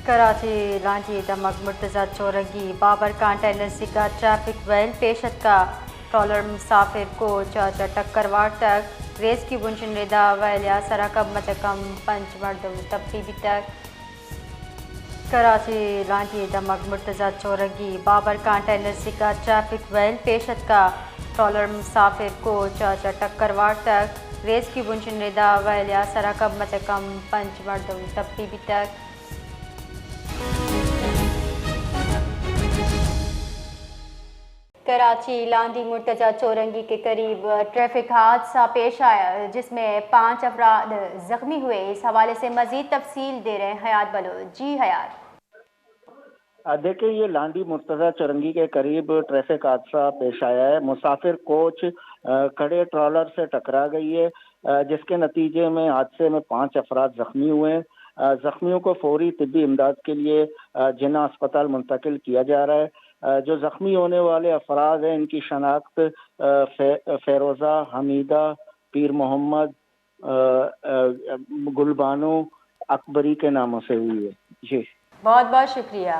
کراچی لانچی دمک مرتضی چورنگی بابر کانٹینر کا traffic well پیشت کا trailer مسافر کو چاچا ٹکر واٹ تک ریس کی بنشن ردا ویلیا سراکب مچکم پنچ مردم تبدیبی تک کراچی لانچی دمک مرتضی چورنگی بابر کانٹینر کا ٹریفک ویل پیشت کا ٹرالر مسافر کو چاچا ٹکر واٹ تک ریس کی بنشن ردا ویلیا سراکب مچکم پنچ مردم تبدیبی تک کراچی لاندھی مرتضی چورنگی کے قریب ٹریفک حادثہ پیش آیا جس میں 5 افراد زخمی ہوئے۔ اس حوالے سے مزید تفصیل دے رہے ہیں حیات بلوچ۔ جی حیات۔ دیکھیں، یہ لاندھی مرتضی چورنگی کے قریب ٹریفک حادثہ پیش آیا ہے۔ مسافر کوچ کھڑے ٹرالر سے ٹکرا گئی ہے جس کے نتیجے میں حادثے میں 5 افراد زخمی ہوئے ہیں۔ زخمیوں کو فوری طبی امداد کے لیے جناح اسپتال منتقل کیا جا رہا ہے۔ جو زخمی ہونے والے افراد ہیں ان کی شناخت فیروزہ، حمیدہ، پیر محمد، گلبانو، اکبری کے ناموں سے ہوئی ہے۔ جی بہت بہت شکریہ۔